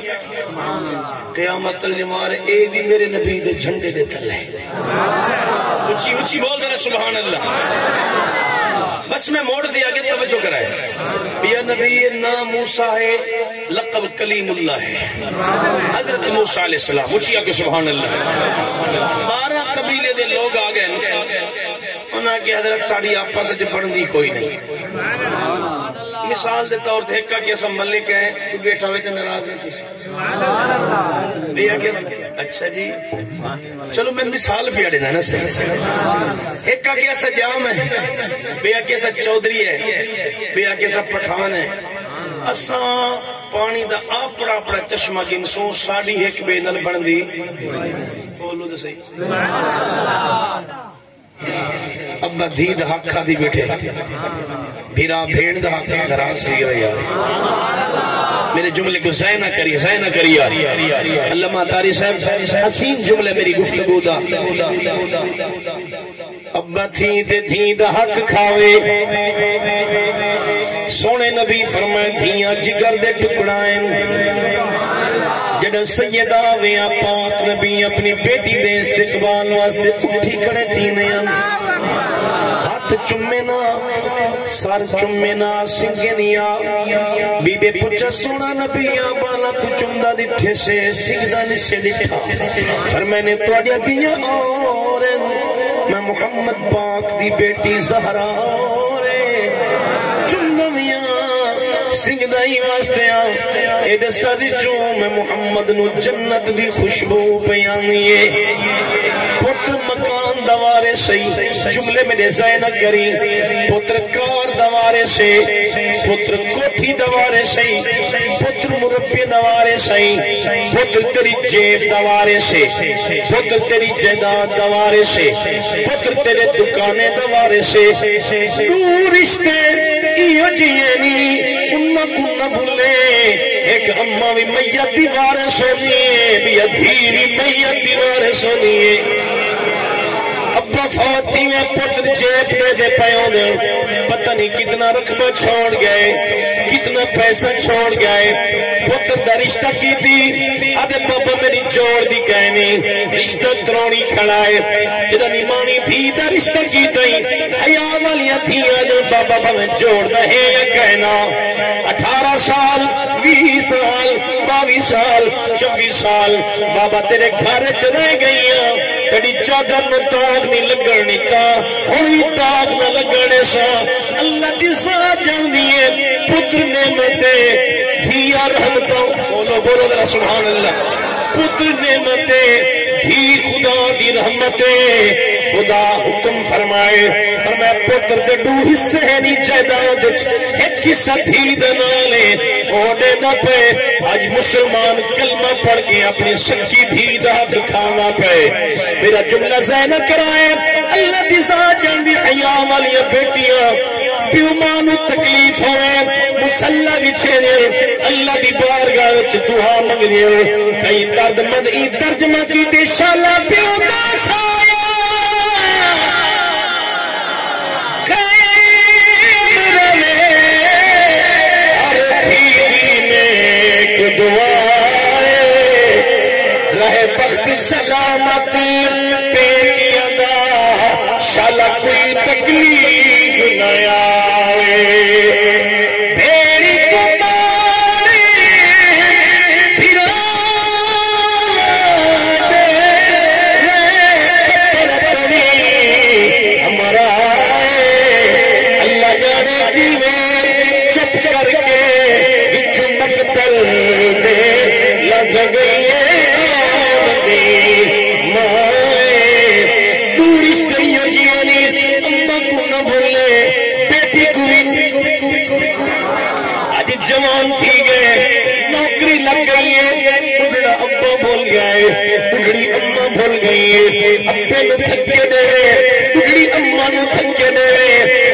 قیامت المار اے بھی میرے نبی دے جھنڈے دے تھلے اچھی اچھی بول دے سبحان اللہ بس میں موڑ دیا کہ توجہ کرائے یا نبی نام موسیٰ ہے لقب کلیم اللہ ہے حضرت موسیٰ علیہ السلام اچھی آکے سبحان اللہ 12 قبیلے دے لوگ آگئے انہاں کہ حضرت ساڑھی آپا سے پڑھن دی کوئی نہیں مثال دے طور دیکھا کہ ایسا ملک ہے تو بیٹھا ہوئے تو ناراض نہیں تھی بیا کہ اچھا جی چلو میں مثال بھی اڑے نا ایک کہ ایسا جام ہے بیا کہ ایسا چودری ہے بیا کہ ایسا پٹھان ہے اساں پانی دا اپنا اپنا چشمہ گنسوں ساڑھی ایک بے نل بن دی بولو تو صحیح ابا دید حق کھا دی بیٹھے بھیرا بھیڑ دا حق نراز سی رہا یار میرے جملے کو ضائع نہ کری یار علامہ طاری صاحب حسین جملے میری گفتگو دا ابا دید حق کھاوے سونے نبی فرمائے دھیاں جگر دے ٹکڑائیں جڑا سیدہ ویاں پاک نبی اپنی بیٹی دے استقبال واسطے اٹھی کھڑے تھی نیاں ہاتھ چمے نا سار چمنا سنگنیا بی بے پچھا سونا نبیا بالا کچمدہ دٹھے سے سنگدہ سے دٹھا پھر میں نے توڑیا دیا اور میں محمد پاک دی بیٹی زہرا اور چمدہ میاں سنگدائی واسطے ایدے سادی جو میں محمد نو جنت دی خوشبو پیانیے پتر مکان دوارے سے جملے میں دیسائے نہ کری پتر کار دوارے سے پتر کوٹھی دوارے سے پتر مربی دوارے سے پتر تیری جیب دوارے سے پتر تیری جائیداد دوارے سے پتر تیرے دکانے دوارے سے نور رشتے ایو جیانی انہا کنہ بھولے ایک اممہ بھی میت دیوارے سونیے بھی ادھیری میت دیوارے سونیے ابا فوتی میں پتر جیب میں دے پیوں دے پتہ نہیں کتنا رقبہ چھوڑ گئے کتنا پیسہ چھوڑ گئے پتر دا رشتہ کی تھی آدھے بابا میری جوڑ دی کہنی رشتہ ترونی کھڑائے جدہ نیمانی تھی دا رشتہ کی تھی حیاء والیاں تھی آدھے بابا میں جوڑ دا ہے یا کہنا 18 سال 20 سال 22 سال 24 سال بابا تیرے گھر چلے گئیاں تیری چادر میں تاغ نہیں لگڑنی تا ہونی تاغ نہ لگڑنے سا اللہ کی ساتھ جان دیئے پتر نعمتے دھیا رحمتوں بولو ذرا سبحان اللہ پتر نعمتے دھی خدا دی رحمتے خدا حکم فرمائے پتر دے دو حصے ہیں نی جائیداد ایک حصہ دھی دنالے اوڑے نہ پہ آج مسلمان کلمہ پڑھ کے اپنی سچی دھی داد کھانا پہ میرا جملہ زینہ کرائے اللہ دی ذات جان دی حیاء والی بیٹیاں پیومانو تکلیف ہوئے مسلح بچھے دے اللہ دی بارگاہ وچ دعا منگ دے کئی درد مند ای ترجمہ کی دے شالا پیو دا سایا قیم رہے ہر تھی نیک دعائے رہے بخت سلامت پیکیاں دا شالا کوئی تکلیف نہ آوے بھیڑی کو مارے پھرا دے کپڑ پڑی ہمارا اللہ جانے کی میں چپ کر کے مقتل دے لگ گئی جوان تھی گئے نوکری لگ گئی ہے بگڑا ابا بھول گئے بگڑی اممہ بھول گئی ہے ابے نو تھکے دے بگڑی اممہ نو تھکے دے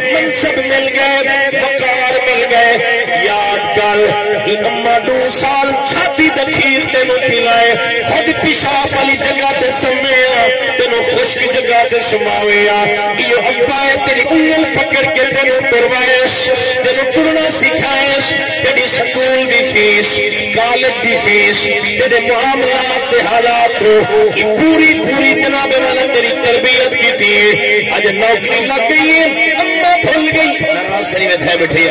منصب مل گئے وقار مل گئے یاد کر ہی اممہ 2 سال چھاتی دکھیر تینو پلائے خود پیشاب والی جگہ تے سمیا تینو خشک جگہ تے سماویا یہ ابا ہے تیری انگل پکڑ کے تینو پروائش تینو پرنا سکھائش تیری سکول دی فیس کالج دی فیس تیرے معاملات تے حالات کو پوری جناب والا تیری تربیت کی تھی آج نوکری لگ گئی ہے اممہ بھول گئی نراز تری میں تھے بیٹھے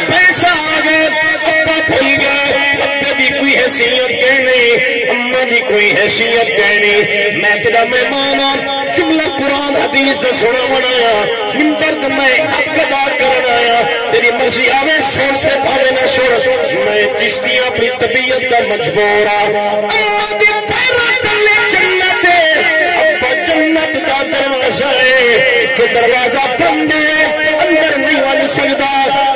پیسہ آگئے ابا بھول گئے ابا دی کوئی حیثیت کہنی اممہ دی کوئی حیثیت کہنی میں تیرا مہمانا جملہ قرآن حدیث سے سنا منایا منبر میں حق ادا کرنا آیا تیری مرضی آوے سوڑ سے بھاوے نہ سوڑ میں چشتی اپنی طبیعت کا مجبورا اممہ دی پیرا تلے جنت ابا جنت دا دروازہ ہے کہ دروازہ بند ہے اندر نہیں والی سجدہ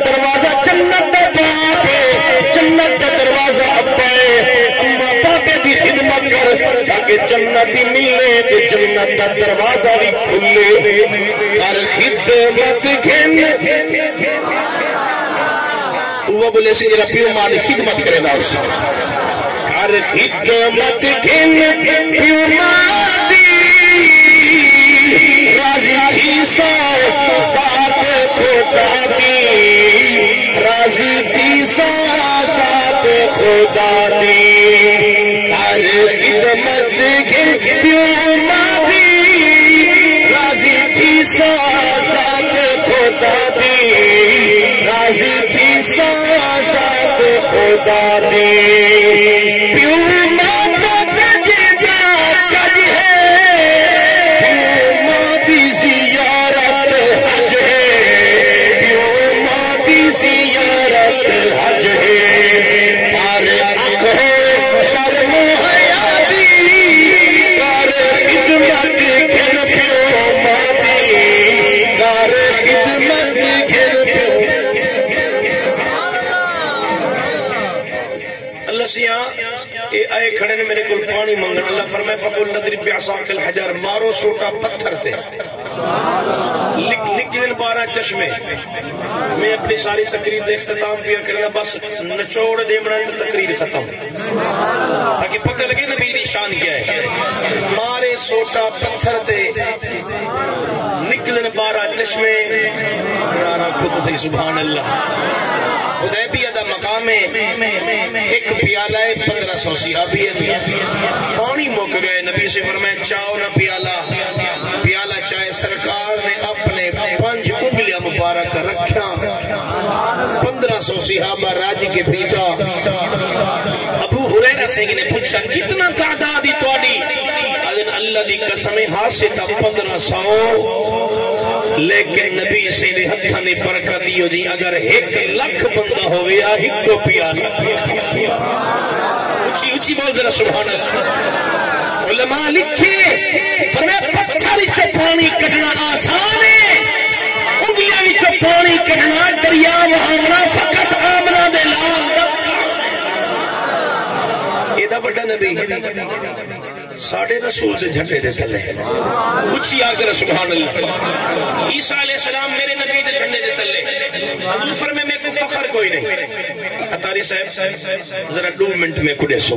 دروازہ جنت دا باپ ہے جنت دا دروازہ ابا ہے اممہ باپے دی خدمت کر تاکہ جنتی ملے کہ جنت دا دروازہ بھی کھلے ہر خدمت گھن وہ بولے سے جرا پیو ماں دی خدمت کرے دا اس ہر خدمت گھن پیو ماں دی راضی تھی ذات خدا دی راضی تھی ذات خدا دی ہر خدمت گھن پیو ماں دی راضی تھی ذات خدا دی نیازی تھی سازاد خدا دی پیو ماں تو تجدہ کج ہے پیو ماں دی زیارت حج ہے پیو ماں دی زیارت حج ہے پر اک ہو شرم حیا دی کر خدمت گھن پیو ماں دی کر خدمت گھن پیو اللہ سیاں اے آئے کھڑے نے میرے کو پانی منگن اللہ فرمائے فقل نضرب بعصاک الحجر مارو سوٹا پتھر تے لکھن 12 چشمے میں اپنی ساری تقریر دے اختتام پیا کرنا بس نچوڑ دے بنا تو تقریر ختم تاکہ پتہ لگے نبی دی شان کیا ہے مارے سوٹا پتھر تے نکلن 12 چشمے نعرہ خود سے سبحان اللہ حدیبیہ دا مقام ہے ایک پیالہ ہے 1500 صحابی ہے پانی مک گئے نبی سے فرمائے چاہو نہ پیالہ چاہے سرکار نے اپنے 5 انگلیاں مبارک رکھا 1500 صحابہ راجی کے پیتا ابو ہریرہ سے نے پوچھا کتنا تعداد ہی توڑی اذن اللہ دی قسم حاصل تا 1500 لیکن نبی سے نے ہتھا نے برکت دیو دی اگر 1 لاکھ بندہ ہوئے ایک کو پیالا اچھی بول ذرا سبحان اللہ علماء لکھے فرمایا پتھر وچوں پانی کڈنا آسان ہے انگلیاں وچوں پانی کڈنا دریا وہاونا فقط آمنہ دے لال ایدہ بڑا نبی ساڑھے رسول سے جھنڈے دے تلے اچھی آگر سبحان اللہ عیسیٰ علیہ السلام میرے نبی دے جھنڈے دے تلے حضور فرمے میں کو فخر کوئی نہیں اتاری صاحب ذرا 2 منٹ میں کھڑے سو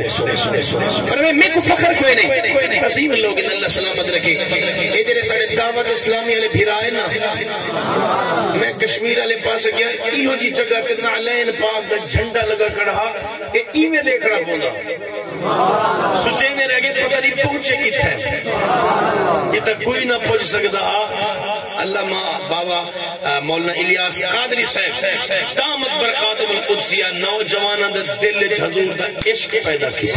فرمے میں کو فخر کوئی نہیں عظیم لوگ ان اللہ سلامت رکھے اے جرے ساڑھے دعوت اسلامی علیہ بھیرائے نا میں کشمیر علیہ پاس گیا ایہو جی جگہ کتنا علین پاک دا جھنڈا لگا کڑھا اے میں دیکھنا پوندا سوچے میں رہ گئے پتہ نہیں پہنچے کت ہے یہ تک کوئی نہ پہنچ سکتا علامہ بابا مولانا الیاس قادری صاحب دامت برکاتہم القدسیہ نوجوانہ دا دل حضور دا عشق پیدا کیا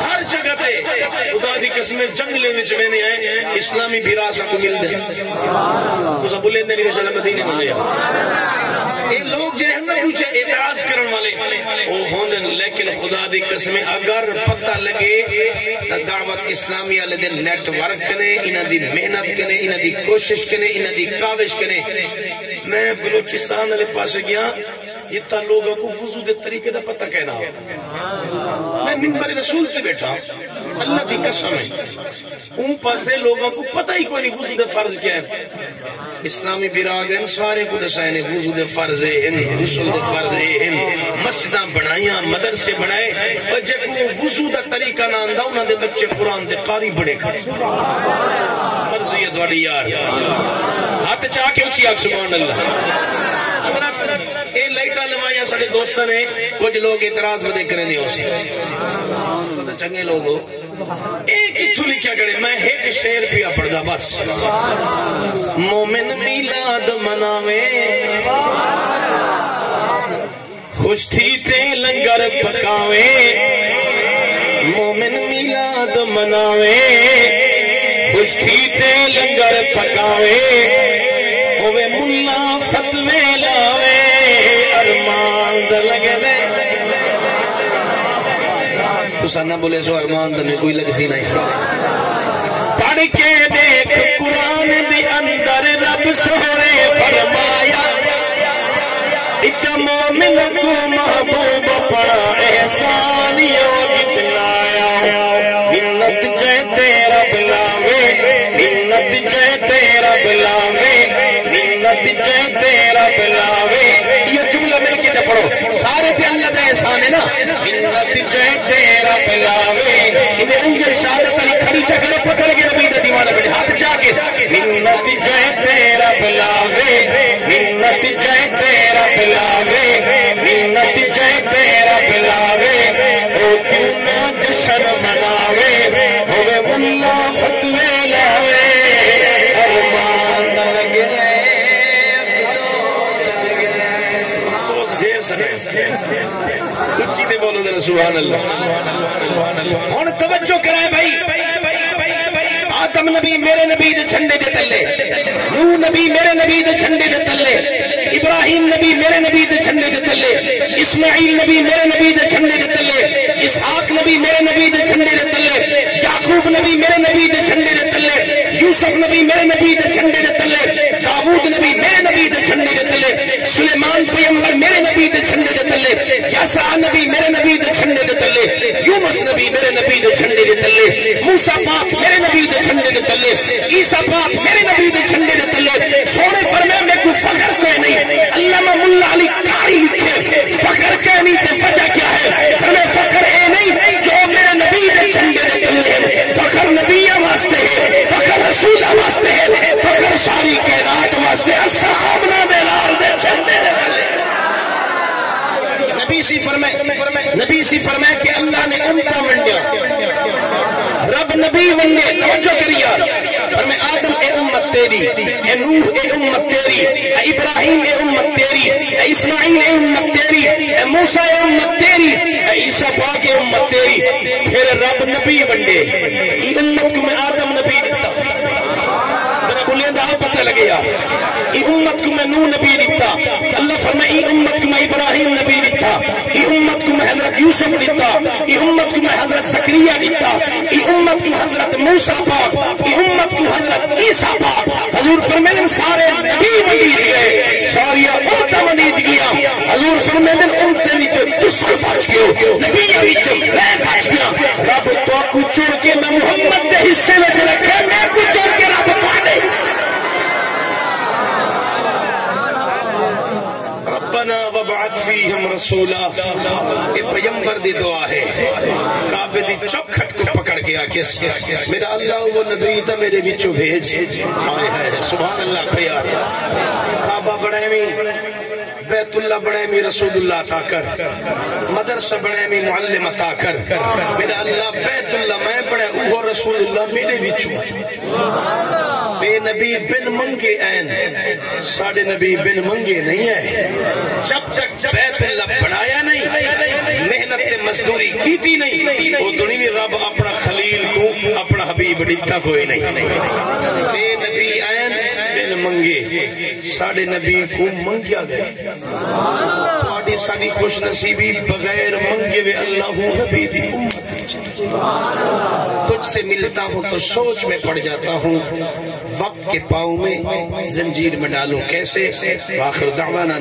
ہر جگہ پہ خدا دی قسمیں جنگلے وچ میں نے آئے اسلامی بھیراسا کو مل دے تو سب بولے دے نہیں چلا مدینے میں گیا یہ لوگ جنہیں ہم نے پوچھے اعتراض کرن والے وہ ہوندن لیکن خدا دی قسمیں اگر پتہ لگے تا دعوت اسلامی والے دن نیٹ ورک کنے انہاں دی محنت کنے انہاں دی کوشش کنے انہاں دی کاوش کنے میں بلوچستان والے پاسے گیا جتنا لوگوں کو وضو دے طریقے دا پتہ کہنا ہو میں منبر رسول سے بیٹھا اللہ دی قسم ہے ان پاسے لوگوں کو پتہ ہی کوئی نہیں وضو دے فرض کیا ہے اسلامی براغن سارے کو دسائے وضو دے فرض ہے غسل دے فرض ہے مسجداں بنائیاں مدرسے بنائے اور جب وضو دا طریقہ نہ آندا انہاں دے بچے قرآن دے قاری بڑے کھڑے مرضی ہے تواڈی یار ہاتھ چاہ کے اونچی آکھ سبحان اللہ اے لائٹاں لوائیاں ساڈے دوستاں نے کچھ لوگ اعتراض ودے کرے نہیں ہو سی چنگے لوگ ہو ایک ہی چھلی کیا کرے میں ایک شعر پیا پڑھدا بس مومن میلاد مناوے خوش تھی تے لنگر پکاوے مومن میلاد مناوے خوش تھی تے لنگر پکاوے ہوئے ملا فتوے لاوے ارمان دا لگے دے تو سنہ بولے سو ارمان دا میں کوئی لگ سی نہیں پڑھ کے دیکھ قرآن دی اندر رب سونے فرمایا ایک مومن کو محبوب پڑا احسانیوں جتنایا منت جے تیرا بلاوے منت جے تیرا بلاوے منت جے تیرا بلاوے یہ جملہ مل کے پڑھو سارے پہ اللہ دا احسان ہے نا منت جے تیرا بلاوے انہیں انگل شہادت علی کھڑی چکرے پکڑ کے نبی دا دیوانہ بڑھے ہاتھ چاہ کے منت جے تیرا بلاوے منت جے تیرا بلاوے منت جے تیرا بلاوے او کیوں نہ جشن مناوے ہوئے ملا فتوے لاوے ارمان نہ لگے اچھی تے بولو ذرا سبحان اللہ. ہن توجہ کرائے بھائی. آدم نبی میرے نبی دے جھنڈے دے تلے، نوح نبی میرے نبی دے جھنڈے دے تلے، ابراہیم نبی میرے نبی دے جھنڈے دے تلے، اسماعیل نبی میرے نبی دے جھنڈے دے تلے، اسحاق نبی میرے نبی دے جھنڈے دے تلے، یعقوب نبی میرے نبی دے جھنڈے دے تلے، یوسف نبی میرے نبی دے جھنڈے دے تلے، داؤد نبی میرے نبی دے جھنڈے دے تلے، سلیمان پیغمبر میرے نبی دے جھنڈے دے تلے، یسع نبی میرے نبی دے جھنڈے دے تلے، یونس نبی میرے نبی دے جھنڈے دے تلے، موسیٰ پاک میرے نبی دے جھنڈے دے تلے، عیسیٰ پاک میرے نبی دے جھنڈے دے تلے. سونے فرمایا میں کوئی فخر کوئی نہیں. علامہ ملا علی قاری لکھے فخر کہنی تے وجہ کیا ہے؟ فرمایا فخر اے نہیں جو میرے نبی دے جھنڈے دے تلے ہیں، فخر نبیاں واسطے ہے، فخر رسولہ واسطے ہے، فخر ساری کائنات واسطے اصحابنا دے لال دے جھنڈے دے تلے. نبی سی فرمائے کہ اللہ نے امتہ ونڈیا، رب نبی ونڈے. توجہ کریا. فرمائے آدم اے امت تیری، اے نوح اے امت تیری، اے ابراہیم اے امت تیری، اے اسماعیل اے امت تیری، اے موسیٰ اے امت تیری، اے عیسیٰ پاک اے امت تیری. پھر رب نبی ونڈے. یہ امت کو میں آدم نبی دیتا، ذرا بلند آپ پتہ لگے یار. یہ امت کو میں نوح نبی دیتا. اللہ فرمائے یہ امت کو میں ابراہیم نبی دیتا، یہ امت کو میں حضرت یوسف دیتا، یہ امت کو میں حضرت زکریا دیتا، یہ امت کو حضرت موسیٰ پاک، یہ امت کو حضرت عیسیٰ پاک. حضور فرمائے سارے نبی بنیت گئے، ساری امت بنیت گیا. حضور فرمائے امت وچ تسل بچ گئے، نبی وچ میں بچ گیا. رب تو کو چڑ کے میں محمد دے حصے وچ رکھے، میں کو چڑ کے رب تواڈے. ربنا وابعث فیہم رسولا. یہ پیغمبر دی دعا ہے. کعبے دی چوکھٹ کو پکڑ کے آکے میرا اللہ وہ نبی تا میرے بچوں بھیج. ہائے ہائے سبحان اللہ. پیار کعبہ بڑھے میں، بیت اللہ بڑھے میں رسول اللہ عطا کر، مدرسہ بڑھے میں معلم عطا کر. میرا اللہ بیت اللہ میں بڑھے وہ رسول اللہ میرے بچوں. بے نبی بن منگے این، ساڑھے نبی بن منگے نہیں ہے. جب تک بیت اللہ بنایا نہیں، محنت مزدوری کیتی نہیں، وہ دنیا میں رب اپنا خلیل کو اپنا حبیب دیتا کوئی نہیں. بے نبی این بن منگے، ساڑھے نبی کو منگیا گئے. تھوڑی ساری خوش نصیبی بغیر منگے وے اللہ نبی دی امت. تجھ سے ملتا ہوں تو سوچ میں پڑ جاتا ہوں، وقت کے پاؤں میں زنجیر میں ڈالوں کیسے. آخر دعوانا